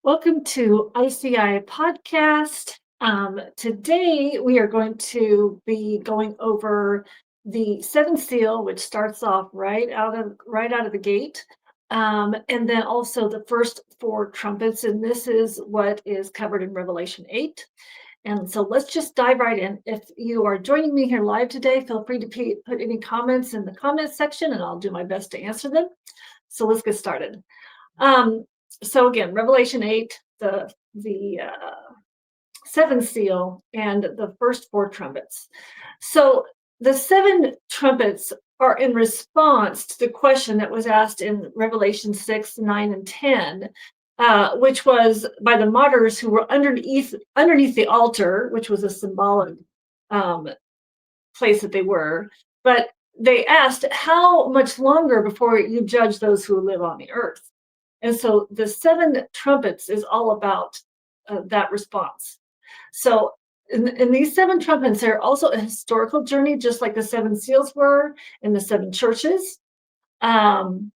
Welcome to ICI Podcast. Today we are going to be going over the seventh seal, which starts off right out of the gate, and then also the first four trumpets. And this is what is covered in Revelation 8. And so let's just dive right in. If you are joining me here live today, feel free to put any comments in the comments section, and I'll do my best to answer them. So let's get started. Um, so again, Revelation 8, the seventh seal, and the first four trumpets. So the seven trumpets are in response to the question that was asked in Revelation 6, 9, and 10, which was by the martyrs who were underneath the altar, which was a symbolic um, place that they were. But they asked, how much longer before you judge those who live on the earth? And so the seven trumpets is all about that response. So in these seven trumpets, they're also a historical journey, just like the seven seals were in the seven churches. Whereas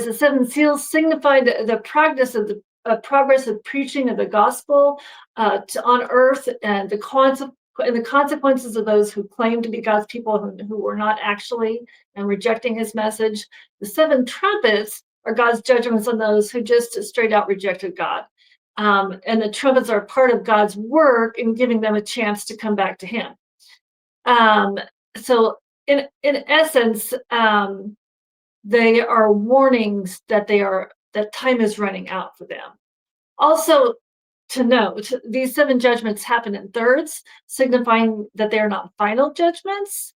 the seven seals signified the progress of preaching of the gospel on earth, and the consequences of those who claim to be God's people who were not actually, and rejecting his message. The seven trumpets are God's judgments on those who just straight out rejected God. And the trumpets are part of God's work in giving them a chance to come back to him. So in essence, they are warnings that time is running out for them. Also, to note, these seven judgments happen in thirds, signifying that they are not final judgments.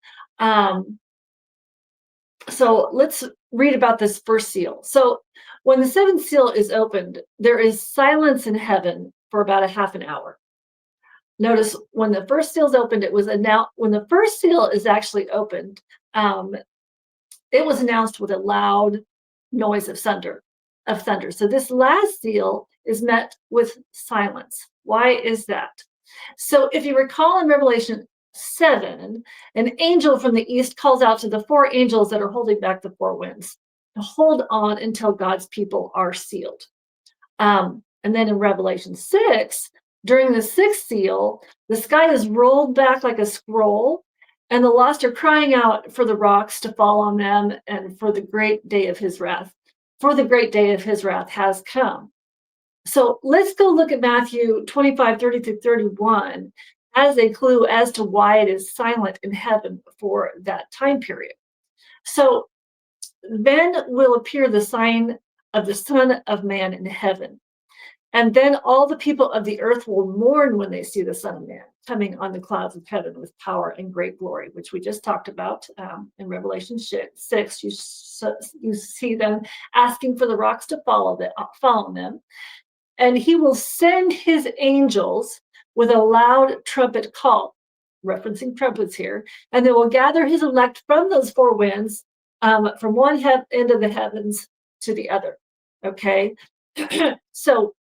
So let's read about this first seal. So when the seventh seal is opened, there is silence in heaven for about a half an hour. Notice when the first seal is opened, it was announced. When the first seal is actually opened, it was announced with a loud noise of thunder. So this last seal is met with silence. Why is that? So if you recall in Revelation 7, an angel from the east calls out to the four angels that are holding back the four winds to hold on until God's people are sealed. And then in Revelation 6, during the sixth seal, the sky is rolled back like a scroll, and the lost are crying out for the rocks to fall on them, and for the great day of his wrath. For the great day of his wrath has come. So let's go look at Matthew 25, 30 through 31 as a clue as to why it is silent in heaven for that time period. So then will appear the sign of the Son of Man in heaven. And then all the people of the earth will mourn when they see the Son of Man coming on the clouds of heaven with power and great glory, which we just talked about in Revelation 6. You see them asking for the rocks to follow them. And he will send his angels with a loud trumpet call, referencing trumpets here, and they will gather his elect from those four winds, from one end of the heavens to the other. Okay, so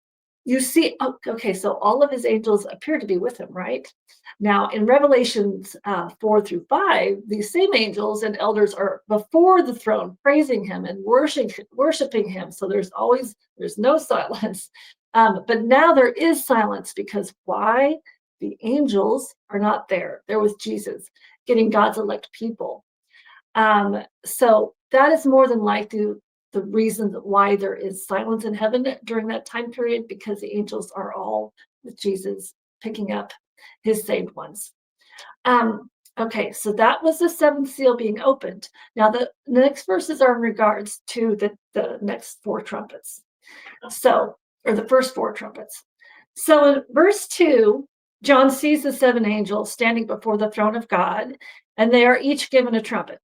you see, okay, so all of his angels appear to be with him, right? Now, in Revelations 4 through 5, these same angels and elders are before the throne, praising him and worshiping him. So there's no silence. But now there is silence, because why? The angels are not there. They're with Jesus, getting God's elect people. So that is more than likely the reason why there is silence in heaven during that time period, because the angels are all with Jesus, picking up his saved ones. Okay, so that was the seventh seal being opened. Now the next verses are in regards to the next four trumpets. Or the first four trumpets. So in verse 2, John sees the seven angels standing before the throne of God, and they are each given a trumpet.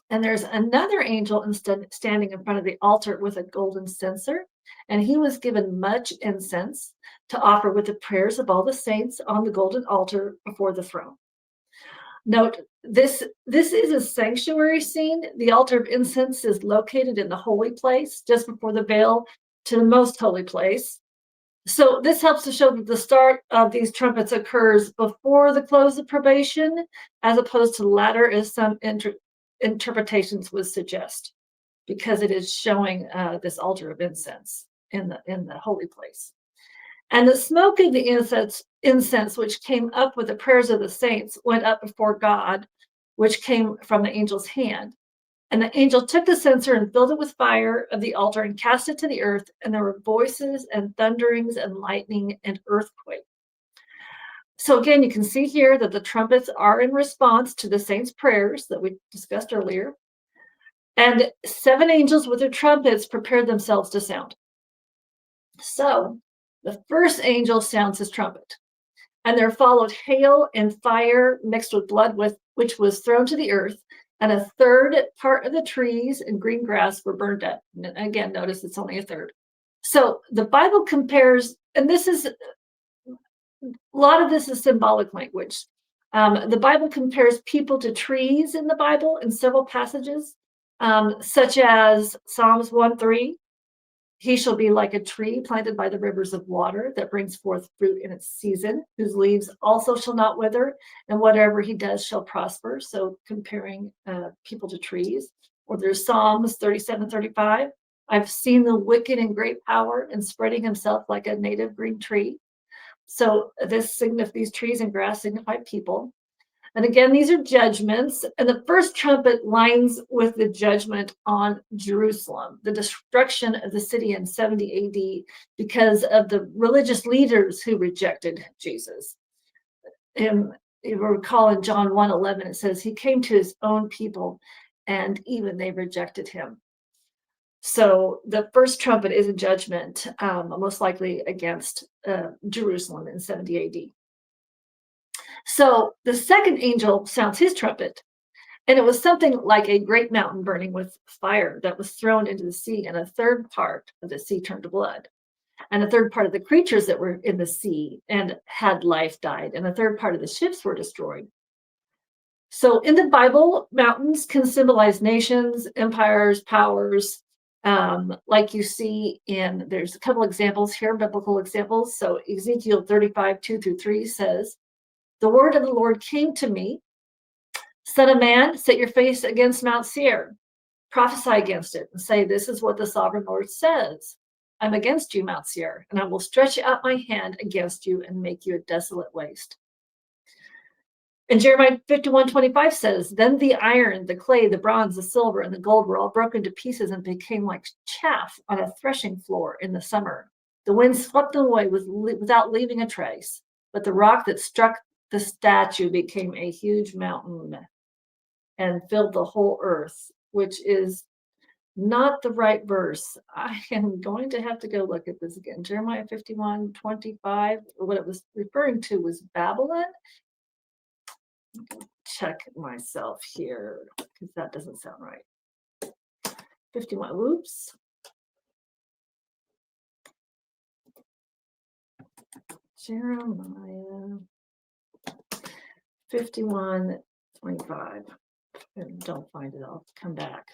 And there's another angel standing in front of the altar with a golden censer, and he was given much incense to offer with the prayers of all the saints on the golden altar before the throne. Note, this is a sanctuary scene. The altar of incense is located in the holy place, just before the veil to the most holy place. So this helps to show that the start of these trumpets occurs before the close of probation, as opposed to the latter, as some interpretations would suggest. because it is showing this altar of incense in the holy place. And the smoke of the incense which came up with the prayers of the saints went up before God, which came from the angel's hand. And the angel took the censer and filled it with fire of the altar and cast it to the earth. And there were voices and thunderings and lightning and earthquake. So again, you can see here that the trumpets are in response to the saints' prayers that we discussed earlier. And 7 angels with their trumpets prepared themselves to sound. So the first angel sounds his trumpet. And there followed hail and fire mixed with blood, which was thrown to the earth. And a third part of the trees and green grass were burned up. And again, notice it's only a third. So the Bible compares, and this is, a lot of this is symbolic language. The Bible compares people to trees in the Bible in several passages, such as Psalms 1:3. He shall be like a tree planted by the rivers of water that brings forth fruit in its season, whose leaves also shall not wither, and whatever he does shall prosper. So comparing people to trees. Or there's Psalms 37:35. I've seen the wicked in great power and spreading himself like a native green tree. So these trees and grass signify people. And again, these are judgments. And the first trumpet lines with the judgment on Jerusalem, the destruction of the city in 70 AD because of the religious leaders who rejected Jesus. And you recall in John 1:11, it says, he came to his own people and even they rejected him. So the first trumpet is a judgment, most likely against Jerusalem in 70 AD. So the second angel sounds his trumpet, and it was something like a great mountain burning with fire that was thrown into the sea, and a third part of the sea turned to blood. And a third part of the creatures that were in the sea and had life died, and a third part of the ships were destroyed. So in the Bible, mountains can symbolize nations, empires, powers, like you see there's a couple examples here, biblical examples. So Ezekiel 35:2-3 says, the word of the Lord came to me, son of man, set your face against Mount Seir, prophesy against it, and say, this is what the sovereign Lord says. I'm against you, Mount Seir, and I will stretch out my hand against you and make you a desolate waste. And Jeremiah 51:25 says, then the iron, the clay, the bronze, the silver, and the gold were all broken to pieces and became like chaff on a threshing floor in the summer. The wind swept them away without leaving a trace, but the rock that struck the statue became a huge mountain and filled the whole earth, which is not the right verse. I am going to have to go look at this again. Jeremiah 51:25, what it was referring to was Babylon. Check myself here because that doesn't sound right. 51, whoops. Jeremiah 51:25. And don't find it, I'll come back.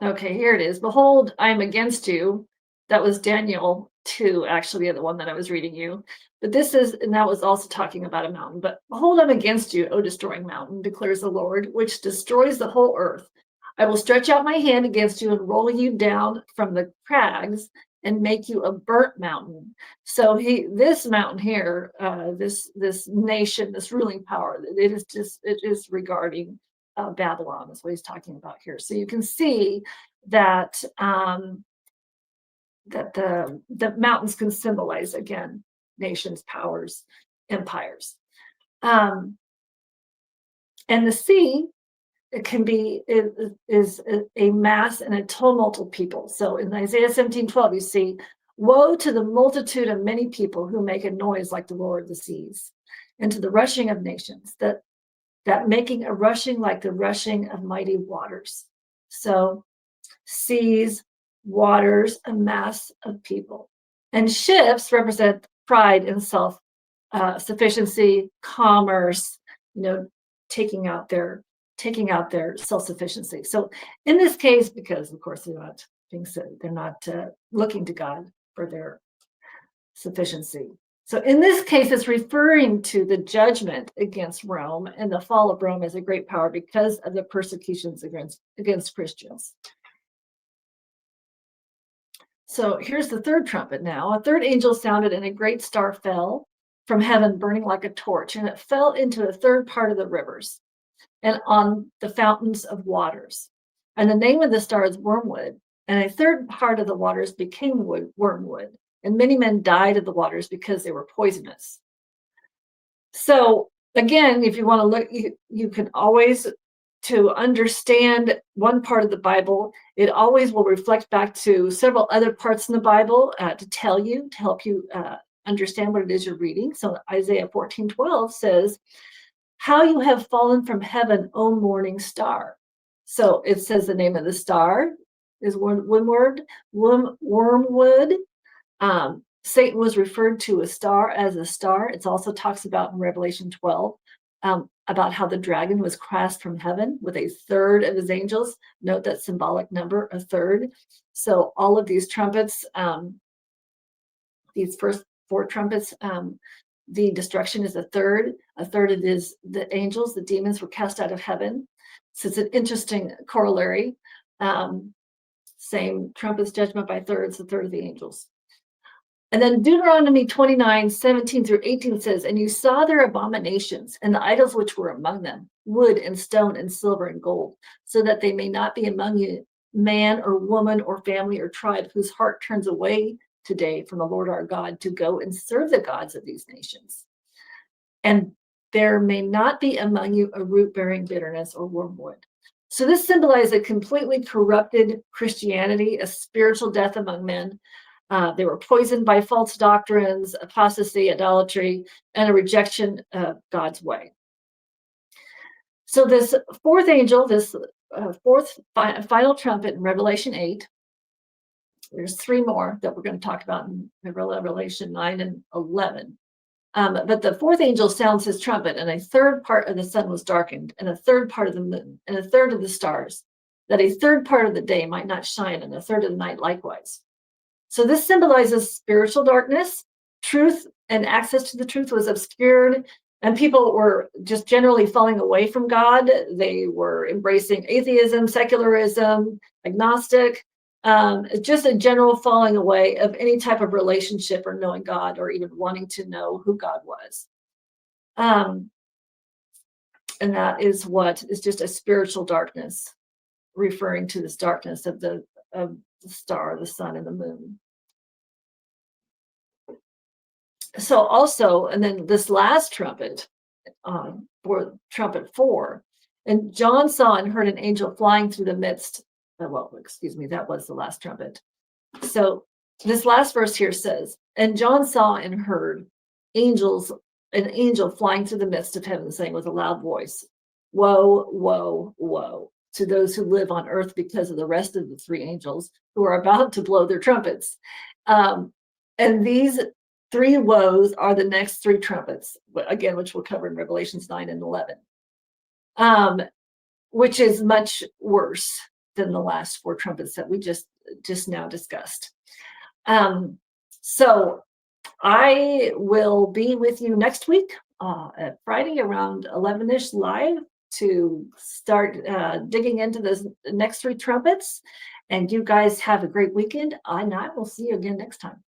Okay, here it is. Behold, I am against you. That was Daniel 2, actually, the one that I was reading you. But and that was also talking about a mountain. But behold, I'm against you, O destroying mountain, declares the Lord, which destroys the whole earth. I will stretch out my hand against you and roll you down from the crags and make you a burnt mountain. So this mountain here, this nation, this ruling power, it is regarding Babylon, is what he's talking about here. So you can see that that the mountains can symbolize, again, nations, powers, empires, and the sea, is a mass and a tumult of people. So in Isaiah 17:12, you see, woe to the multitude of many people who make a noise like the roar of the seas, and to the rushing of nations, that making a rushing like the rushing of mighty waters. So seas, waters, a mass of people. And ships represent pride and self sufficiency, commerce, taking out their self-sufficiency. So in this case, because of course they're not looking to God for their sufficiency. So in this case, it's referring to the judgment against Rome and the fall of Rome as a great power because of the persecutions against Christians. So here's the third trumpet now. A third angel sounded, and a great star fell from heaven, burning like a torch, and it fell into a third part of the rivers and on the fountains of waters. And the name of the star is wormwood. And a third part of the waters became wormwood. And many men died of the waters because they were poisonous. So again, if you want to look, you can always, to understand one part of the Bible, it always will reflect back to several other parts in the Bible to help you understand what it is you're reading. So Isaiah 14:12 says, "How you have fallen from heaven, O morning star." So it says the name of the star is wormwood. Satan was referred to a star as a star. It also talks about in Revelation 12 about how the dragon was cast from heaven with a third of his angels. Note that symbolic number, a third. So all of these trumpets, these first four trumpets, the destruction is a third. A third of the angels, the demons, were cast out of heaven. So it's an interesting corollary. Same trumpets, judgment by thirds, a third of the angels. And then Deuteronomy 29:17-18 says, "And you saw their abominations and the idols which were among them, wood and stone and silver and gold, so that they may not be among you man or woman or family or tribe whose heart turns away today from the Lord our God to go and serve the gods of these nations. And there may not be among you a root-bearing bitterness or wormwood." So this symbolized a completely corrupted Christianity, a spiritual death among men. They were poisoned by false doctrines, apostasy, idolatry, and a rejection of God's way. So this fourth angel, this final trumpet in Revelation 8, there's three more that we're going to talk about in Revelation 9 and 11. But the fourth angel sounds his trumpet, and a third part of the sun was darkened, and a third part of the moon, and a third of the stars, that a third part of the day might not shine, and a third of the night likewise. So this symbolizes spiritual darkness. Truth and access to the truth was obscured, and people were just generally falling away from God. They were embracing atheism, secularism, agnostic, just a general falling away of any type of relationship or knowing God or even wanting to know who God was. And that is what is just a spiritual darkness, referring to this darkness of the star, the sun, and the moon. So also, and then this last trumpet, for trumpet 4, and John saw and heard an angel flying through the midst. Well, excuse me, that was the last trumpet. So this last verse here says, "And John saw and heard an angel flying through the midst of heaven, saying with a loud voice, 'Woe, woe, woe to those who live on earth because of the rest of the three angels who are about to blow their trumpets.'" And these three woes are the next three trumpets, again, which we'll cover in Revelations 9 and 11, which is much worse than the last four trumpets that we just now discussed. So I will be with you next week at Friday around 11-ish live to start digging into the next three trumpets. And you guys have a great weekend, and I will see you again next time.